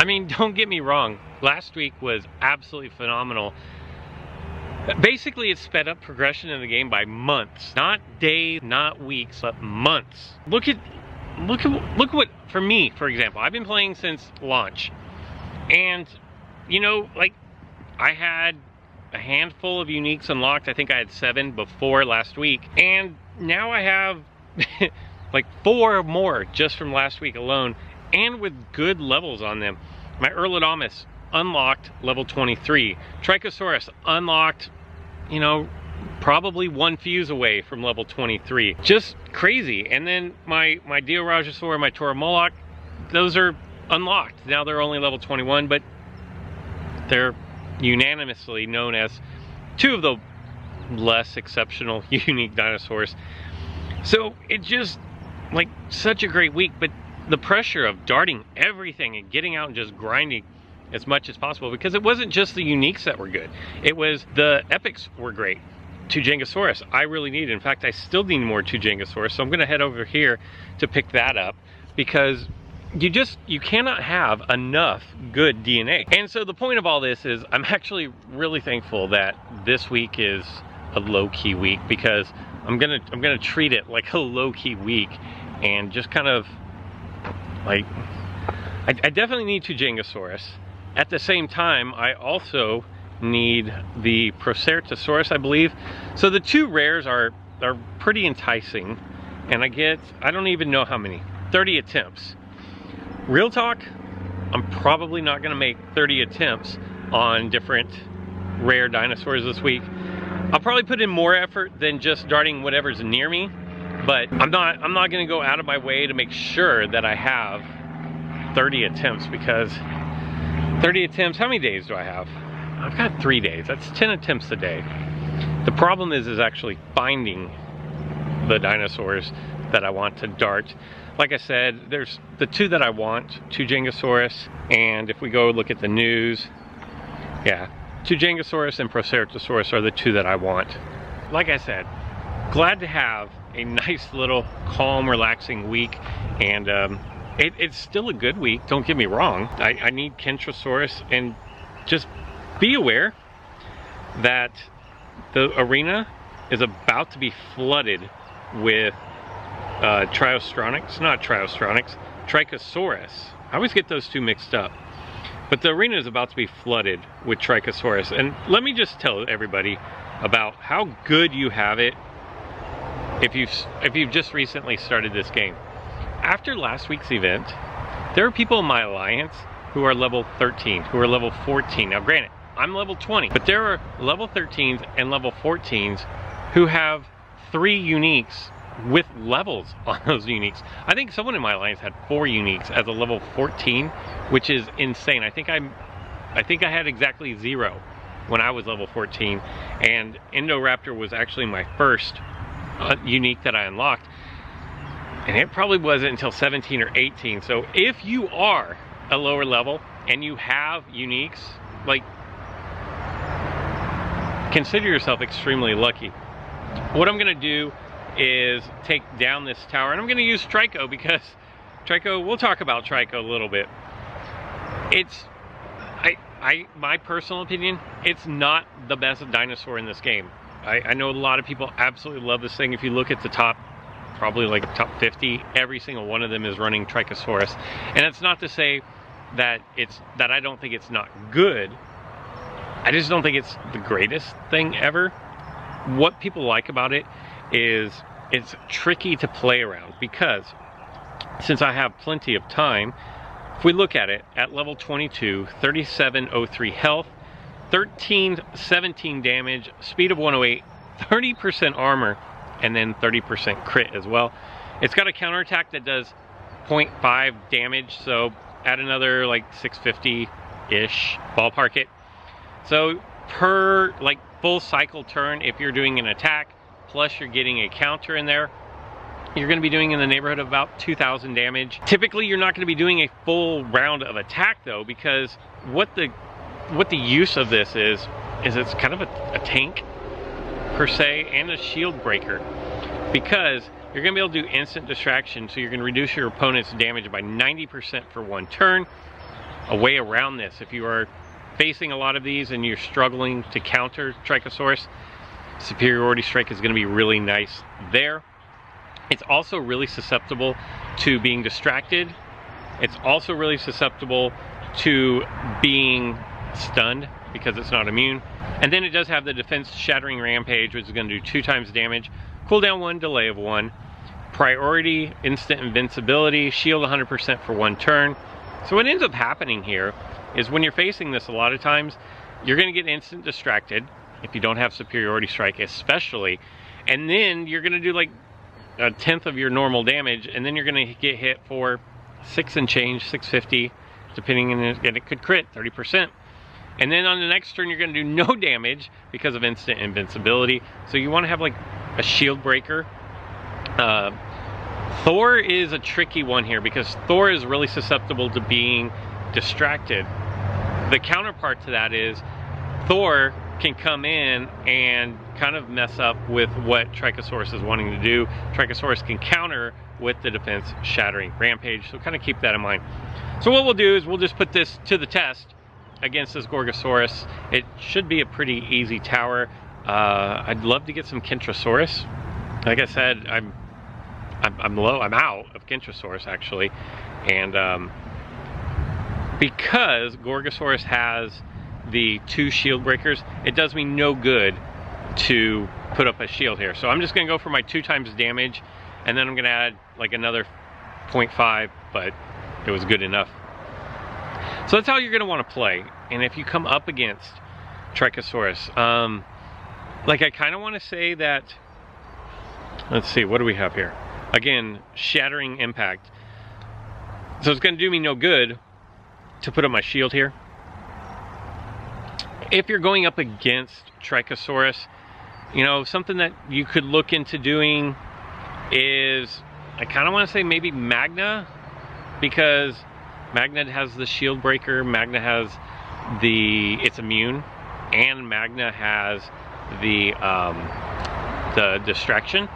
I mean, don't get me wrong. Last week was absolutely phenomenal. Basically, it sped up progression in the game by months. Not days, not weeks, but months. Look at what, for me, for example, I've been playing since launch. And, you know, like, I had a handful of uniques unlocked. I think I had 7 before last week. And now I have like 4 more just from last week alone, and with good levels on them. My Erlodomus unlocked level 23. Trykosaurus unlocked, you know, probably 1 fuse away from level 23. Just crazy. And then my Diorajosaur, my Toromoloch, those are unlocked. Now they're only level 21, but they're unanimously known as 2 of the less exceptional unique dinosaurs. So it just, like, such a great week, but the pressure of darting everything and getting out and just grinding as much as possible, because it wasn't just the uniques that were good. It was the epics were great. Tujangosaurus, I really need. In fact, I still need more Tujangosaurus, so I'm gonna head over here to pick that up, because you cannot have enough good DNA. And so the point of all this is I'm actually really thankful that this week is a low-key week, because I'm gonna treat it like a low-key week and just kind of like, I definitely need Tujangosaurus. At the same time, I also need the Proceratosaurus, I believe. So the 2 rares are pretty enticing, and I don't even know how many, 30 attempts. Real talk, I'm probably not gonna make 30 attempts on different rare dinosaurs this week. I'll probably put in more effort than just darting whatever's near me, but I'm not gonna go out of my way to make sure that I have 30 attempts, because 30 attempts, how many days do I have? I've got 3 days. That's 10 attempts a day. The problem is actually finding the dinosaurs that I want to dart. Like I said, there's the 2 that I want, Tujangosaurus, and if we go look at the news, yeah, Tujangosaurus and Proceratosaurus are the 2 that I want. Like I said, glad to have a nice little calm, relaxing week, and it's still a good week, don't get me wrong. I need Kentrosaurus, and just be aware that the arena is about to be flooded with Trykosaurus. I always get those 2 mixed up. But the arena is about to be flooded with Trykosaurus. And let me just tell everybody about how good you have it if you've just recently started this game. After last week's event, there are people in my alliance who are level 13, who are level 14. Now granted, I'm level 20, but there are level 13s and level 14s who have 3 uniques with levels on those uniques. I think someone in my alliance had 4 uniques as a level 14, which is insane. I think I had exactly 0 when I was level 14, and Indoraptor was actually my first unique that I unlocked, and it probably wasn't until 17 or 18. So if you are a lower level and you have uniques, like, consider yourself extremely lucky. What I'm gonna do is take down this tower, and I'm gonna use Tryko, because Tryko, we'll talk about Tryko a little bit. It's, my personal opinion, it's not the best dinosaur in this game. I know a lot of people absolutely love this thing. If you look at the top, probably like top 50, every single one of them is running Trykosaurus. And it's not to say that I don't think it's not good. I just don't think it's the greatest thing ever. What people like about it is it's tricky to play around, because since I have plenty of time, if we look at it, at level 22, 3703 health, 1317 damage, speed of 108, 30% armor, and then 30% crit as well. It's got a counterattack that does 0.5 damage, so add another like 650-ish, ballpark it. So per like full cycle turn, if you're doing an attack, plus you're getting a counter in there, you're going to be doing in the neighborhood of about 2,000 damage. Typically, you're not going to be doing a full round of attack though, because what the use of this is it's kind of a tank per se, and a shield breaker, because you're going to be able to do instant distraction, so you're going to reduce your opponent's damage by 90% for 1 turn. a way around this. If you are facing a lot of these and you're struggling to counter Trykosaurus, Superiority Strike is going to be really nice there. It's also really susceptible to being distracted. It's also really susceptible to being stunned because it's not immune. And then it does have the Defense Shattering Rampage, which is going to do 2 times damage, cooldown 1, delay of 1, priority, instant invincibility, shield 100% for 1 turn. So what ends up happening here is when you're facing this, a lot of times you're going to get instant distracted if you don't have Superiority Strike especially, and then you're going to do like 1/10 of your normal damage, and then you're going to get hit for 6 and change, 650, depending on it, and it could crit 30%. And then on the next turn you're going to do no damage because of instant invincibility. So you want to have like a shield breaker. Thor is a tricky one here because Thor is really susceptible to being distracted. The counterpart to that is Thor can come in and kind of mess up with what Trykosaurus is wanting to do. Trykosaurus can counter with the Defense Shattering Rampage, so kind of keep that in mind. So what we'll do is we'll just put this to the test against this Gorgosaurus. It should be a pretty easy tower. I'd love to get some Kentrosaurus. Like I said, I'm out of Kentrosaurus actually, and because Gorgosaurus has the 2 shield breakers, it does me no good to put up a shield here. So I'm just gonna go for my 2 times damage, and then I'm gonna add like another 0.5, but it was good enough. So that's how you're gonna wanna play. And if you come up against Trykosaurus, like I kinda wanna say that, let's see, what do we have here? Again, Shattering Impact. So it's gonna do me no good to put up my shield here. If you're going up against Trykosaurus, you know, something that you could look into doing is, I kind of want to say maybe Magna, because Magna has the shield breaker, Magna has it's immune, and Magna has the distraction.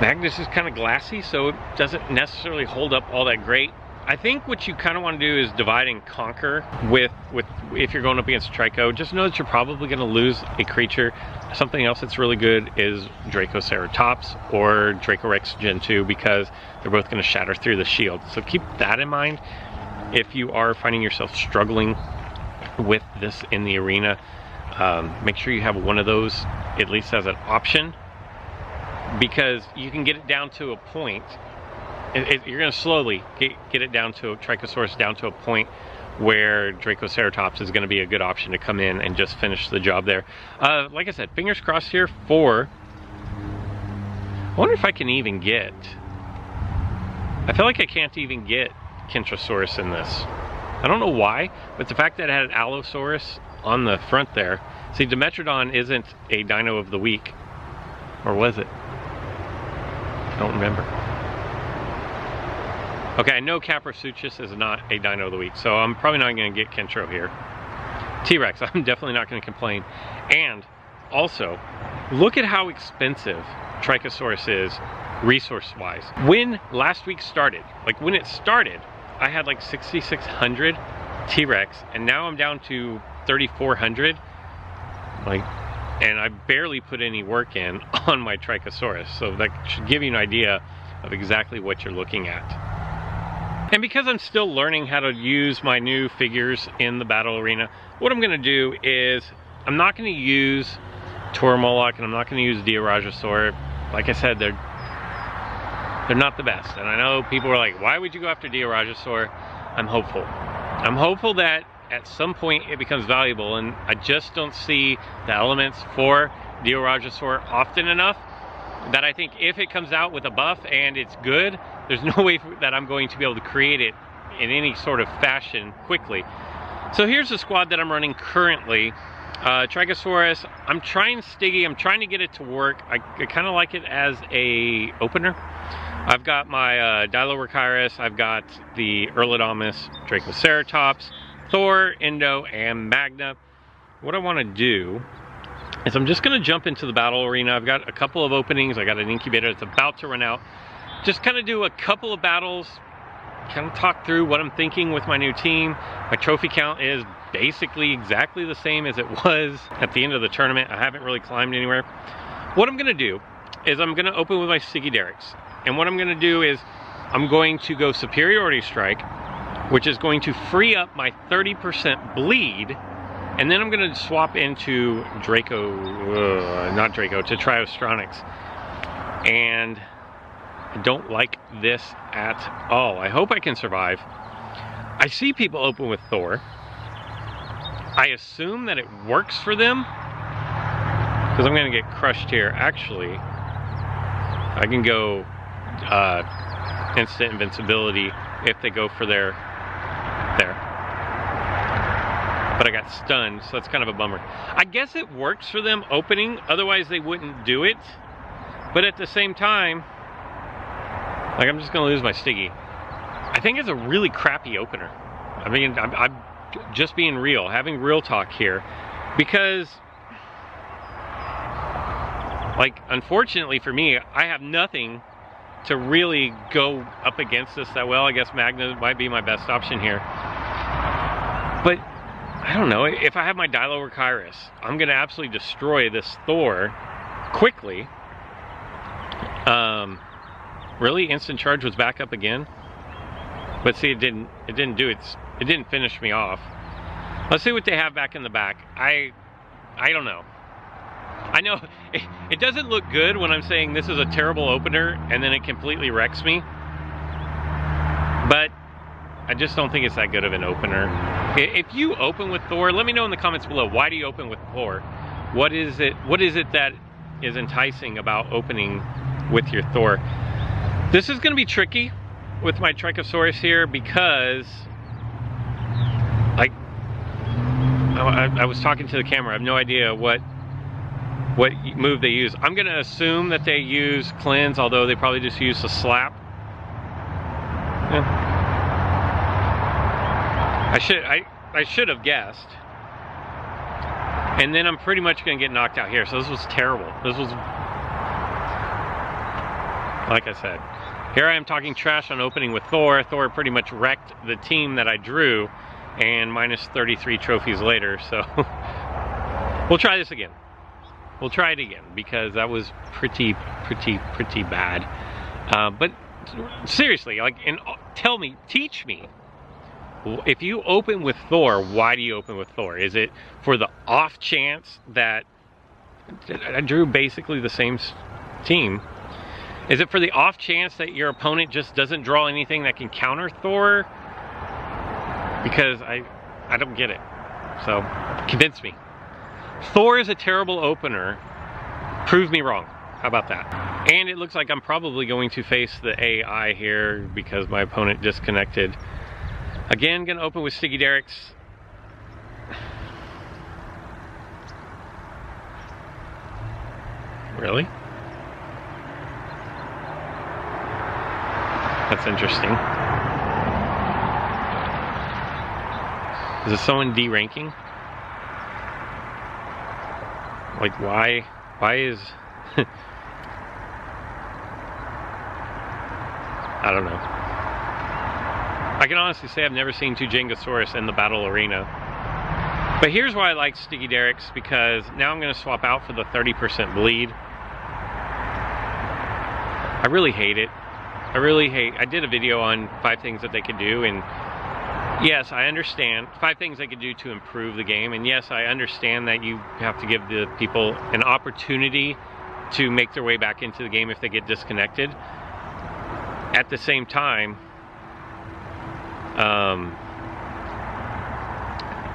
Magna's is kind of glassy, so it doesn't necessarily hold up all that great. I think what you kind of want to do is divide and conquer with if you're going up against Tryko. Just know that you're probably going to lose a creature. Something else that's really good is Dracoceratops or Dracorex Gen 2, because they're both going to shatter through the shield. So keep that in mind if you are finding yourself struggling with this in the arena. Make sure you have one of those at least as an option, because you can get it down to a point. You're going to slowly get it down to Trykosaurus down to a point where Dracoceratops is going to be a good option to come in and just finish the job there. Like I said, fingers crossed here for, I wonder if I can even get, I feel like I can't even get Kentrosaurus in this. I don't know why, but the fact that it had an Allosaurus on the front there. See, Dimetrodon isn't a dino of the week, or was it? I don't remember. Okay, I know Caprosuchus is not a dino of the week, so I'm probably not going to get Kentro here. T-Rex, I'm definitely not going to complain. And also, look at how expensive Trykosaurus is resource-wise. When last week started, like when it started, I had like 6,600 T-Rex, and now I'm down to 3,400. Like, and I barely put any work in on my Trykosaurus, so that should give you an idea of exactly what you're looking at. And because I'm still learning how to use my new figures in the battle arena, what I'm going to do is I'm not going to use Toromoloch, and I'm not going to use Diarajasaur. Like I said, they're not the best. And I know people are like, why would you go after Diarajasaur? I'm hopeful. I'm hopeful that at some point it becomes valuable, and I just don't see the elements for Diarajasaur often enough that I think if it comes out with a buff and it's good, there's no way that I'm going to be able to create it in any sort of fashion quickly. So here's the squad that I'm running currently. Trykosaurus, I'm trying Stiggy, I'm trying to get it to work. I kind of like it as a opener. I've got my Dilorachirus, I've got the Erlidamus, Dracoceratops, Thor, Endo, and Magna. What I want to do is I'm just going to jump into the battle arena. I've got a couple of openings. I got an incubator that's about to run out. Just kind of do a couple of battles, kind of talk through what I'm thinking with my new team. My trophy count is basically exactly the same as it was at the end of the tournament. I haven't really climbed anywhere. What I'm gonna do is I'm gonna open with my sticky derricks. And what I'm gonna do is I'm going to go superiority strike, which is going to free up my 30% bleed. And then I'm gonna swap into to Trykosaurus. And I don't like this at all. I hope I can survive. I see people open with Thor. I assume that it works for them, because I'm gonna get crushed here. Actually, I can go instant invincibility if they go for their there. But I got stunned, so that's kind of a bummer. I guess it works for them opening, otherwise they wouldn't do it. But at the same time, like, I'm just gonna lose my Stiggy. I think it's a really crappy opener. I mean, I'm just being real, having real talk here, because, like, unfortunately for me, I have nothing to really go up against this that well. I guess Magna might be my best option here. But I don't know, if I have my Dilo or Kairos, I'm gonna absolutely destroy this Thor quickly. Really, instant charge was back up again. But see, it didn't do it. It didn't finish me off. Let's see what they have back in the back. I don't know. I know it doesn't look good when I'm saying this is a terrible opener and then it completely wrecks me. But I just don't think it's that good of an opener. If you open with Thor, let me know in the comments below. Why do you open with Thor? What is it that is enticing about opening with your Thor? This is going to be tricky with my Trykosaurus here, because, like, I was talking to the camera. I have no idea what move they use. I'm going to assume that they use cleanse, although they probably just use a slap. Yeah. I should have guessed. And then I'm pretty much going to get knocked out here. So this was terrible. This was, like I said, here I am talking trash on opening with Thor. Thor pretty much wrecked the team that I drew, and minus 33 trophies later. So we'll try this again. We'll try it again, because that was pretty bad. But seriously, like, and tell me, teach me. If you open with Thor, why do you open with Thor? Is it for the off chance that I drew basically the same team? Is it for the off chance that your opponent just doesn't draw anything that can counter Thor? Because I don't get it. So convince me. Thor is a terrible opener. Prove me wrong. How about that? And it looks like I'm probably going to face the AI here because my opponent disconnected. Again, gonna open with sticky derricks. Really? That's interesting. Is this someone deranking? Like, why is I don't know. I can honestly say I've never seen two Trykosaurus in the battle arena. But here's why I like sticky derricks, because now I'm going to swap out for the 30% bleed. I really hate it. I did a video on 5 things that they could do, and yes, I understand 5 things they could do to improve the game, and yes, I understand that you have to give the people an opportunity to make their way back into the game if they get disconnected. At the same time,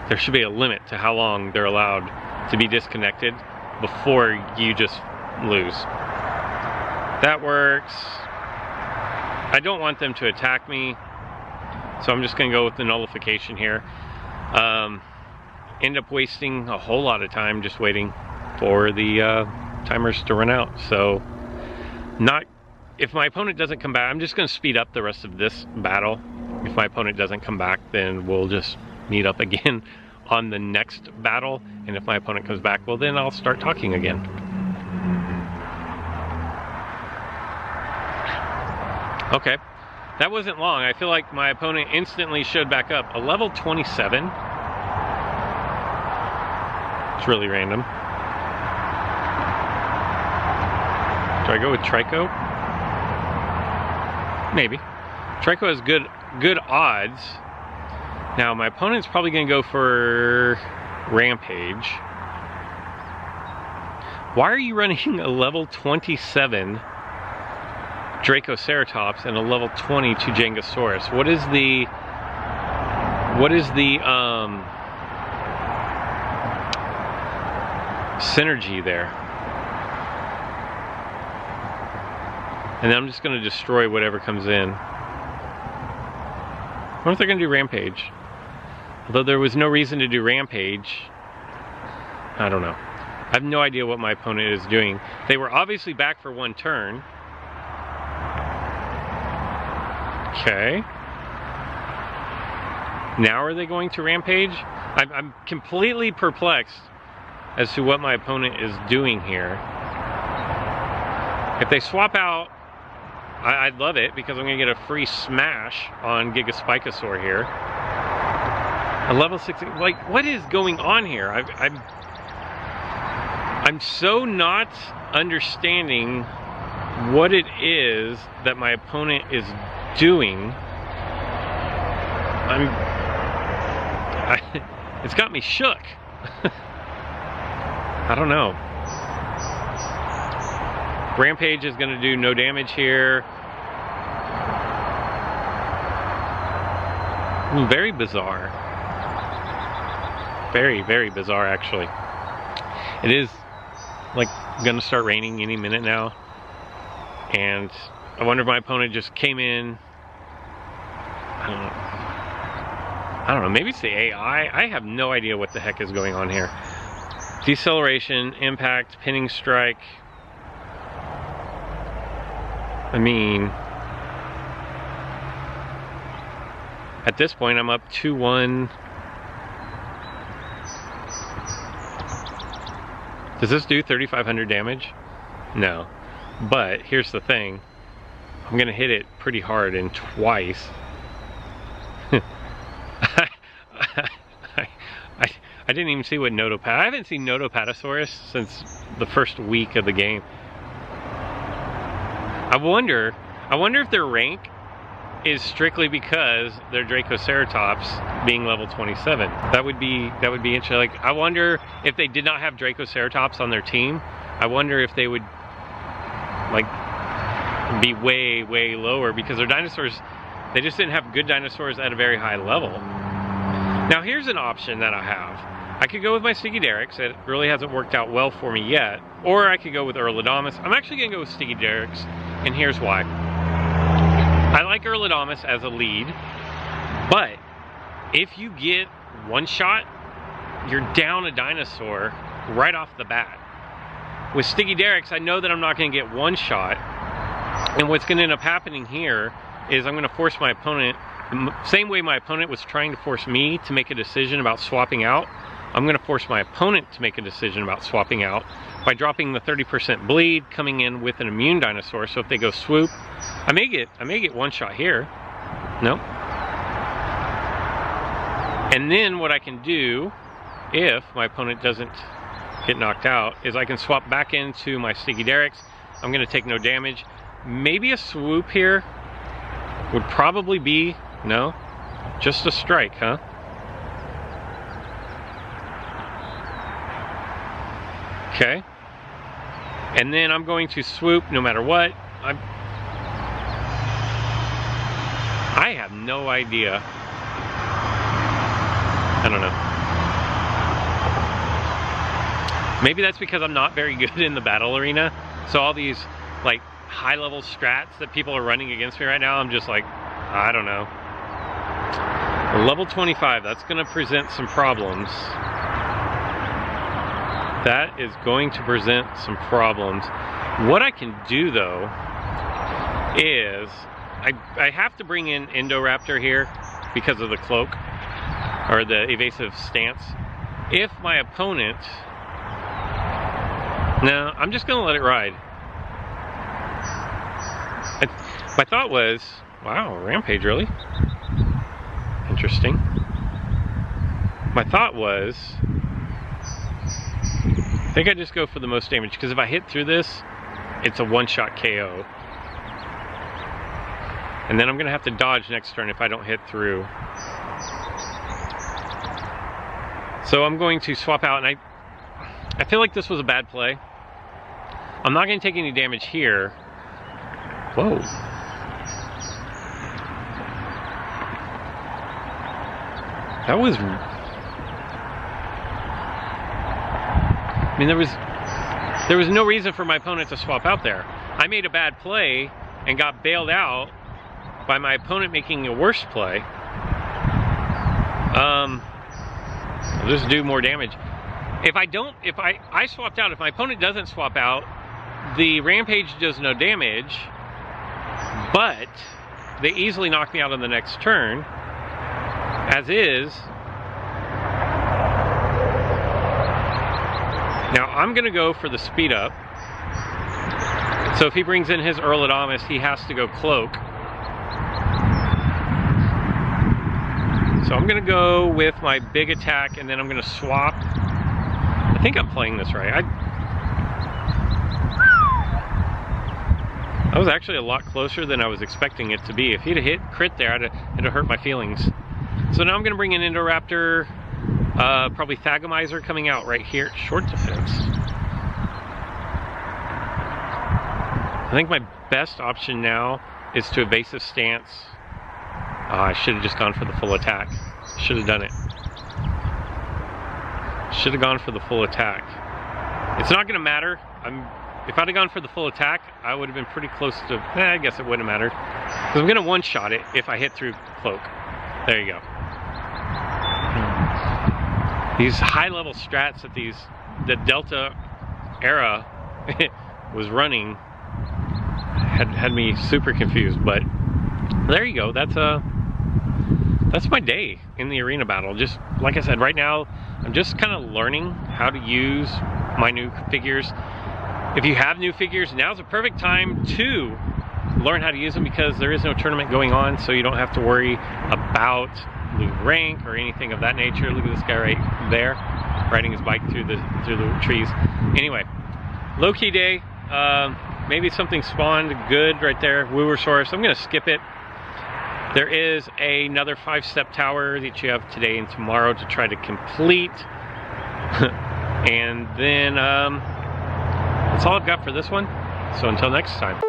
there should be a limit to how long they're allowed to be disconnected before you just lose. That works. I don't want them to attack me, so I'm just gonna go with the nullification here. End up wasting a whole lot of time just waiting for the timers to run out. So if my opponent doesn't come back, I'm just gonna speed up the rest of this battle. If my opponent doesn't come back, then we'll just meet up again on the next battle. And if my opponent comes back, well, then I'll start talking again. Okay, That wasn't long. I feel like my opponent instantly showed back up. A level 27? It's really random. Do I go with Tryko? Maybe. Tryko has good odds. Now my opponent's probably gonna go for Rampage. Why are you running a level 27 Trykosaurus and a level 20 Trykosaurus? What is the synergy there? And then I'm just gonna destroy whatever comes in. I wonder if they're gonna do Rampage. Although there was no reason to do Rampage. I don't know. I have no idea what my opponent is doing. They were obviously back for one turn. Okay. Now are they going to Rampage? I'm completely perplexed as to what my opponent is doing here. If they swap out, I'd love it because I'm going to get a free smash on Gigaspikosaur here. A level 16, like what is going on here? I'm so not understanding what it is that my opponent is doing. It's got me shook. I don't know. Rampage is going to do no damage here. Very bizarre. Very, very bizarre actually. It is like gonna start raining any minute now. And I wonder if my opponent just came in. I don't know, maybe it's the AI. I have no idea what the heck is going on here. Deceleration, impact, pinning strike. I mean, at this point I'm up 2-1. Does this do 3,500 damage? No. But here's the thing. I'm gonna hit it pretty hard and twice. I didn't even see what I haven't seen Notopatosaurus since the first week of the game. I wonder if their rank is strictly because they're Dracoceratops being level 27. That would be interesting. Like, I wonder if they did not have Dracoceratops on their team, I wonder if they would like be way, way lower because their dinosaurs, they just didn't have good dinosaurs at a very high level. Now here's an option that I have. I could go with my Stygidaryx. It really hasn't worked out well for me yet. Or I could go with Urlodomus. I'm actually gonna go with Stygidaryx, and here's why. I like Urlodomus as a lead, but if you get one shot, you're down a dinosaur right off the bat. With Stygidaryx, I know that I'm not gonna get one shot, and what's gonna end up happening here is I'm gonna force my opponent, the same way my opponent was trying to force me to make a decision about swapping out, I'm gonna force my opponent to make a decision about swapping out by dropping the 30% bleed, coming in with an immune dinosaur. So if they go swoop, I may get one shot here. Nope. And then what I can do, if my opponent doesn't get knocked out, is I can swap back into my Stygidaryx. I'm gonna take no damage. Maybe a swoop here would probably be, no, just a strike, huh? Okay. And then I'm going to swoop no matter what. I have no idea. I don't know. Maybe that's because I'm not very good in the battle arena. So all these like high level strats that people are running against me right now, I'm just like, I don't know. Level 25, that's gonna present some problems. That is going to present some problems. What I can do though is I have to bring in Indoraptor here because of the cloak or the evasive stance. If my opponent, no, I'm just gonna let it ride. My thought was Wow, rampage, really? Interesting. My thought was, I think I just go for the most damage, because if I hit through this, it's a one-shot KO. And then I'm gonna have to dodge next turn if I don't hit through. So I'm going to swap out, and I feel like this was a bad play. I'm not gonna take any damage here. Whoa. That was... I mean, there was no reason for my opponent to swap out there. I made a bad play and got bailed out by my opponent making a worse play. I'll just do more damage. If I swapped out, if my opponent doesn't swap out, the rampage does no damage, but they easily knock me out on the next turn, as is. Now I'm gonna go for the speed up. So if he brings in his Earladamus, he has to go cloak. So I'm gonna go with my big attack, and then I'm gonna swap. I think I'm playing this right. That was actually a lot closer than I was expecting it to be. If he'd have hit crit there, it'd have hurt my feelings. So now I'm gonna bring in Indoraptor, probably Thagomizer coming out right here. Short defense. I think my best option now is to evasive stance. I should have just gone for the full attack. Should have done it. Should have gone for the full attack. It's not gonna matter. If I'd have gone for the full attack, I would have been pretty close to, I guess it wouldn't have mattered. Because I'm gonna one-shot it if I hit through cloak. There you go. These high-level strats that the Delta era was running had me super confused, but there you go. That's my day in the arena battle. Just like I said, right now I'm just kind of learning how to use my new figures. If you have new figures, now's a perfect time to learn how to use them, because there is no tournament going on, so you don't have to worry about losing rank or anything of that nature. Look at this guy right there, riding his bike through the trees. Anyway, low-key day. Maybe something spawned good right there, Wooersaurus. I'm gonna skip it. There is another 5-step tower that you have today and tomorrow to try to complete. And then that's all I've got for this one. So until next time.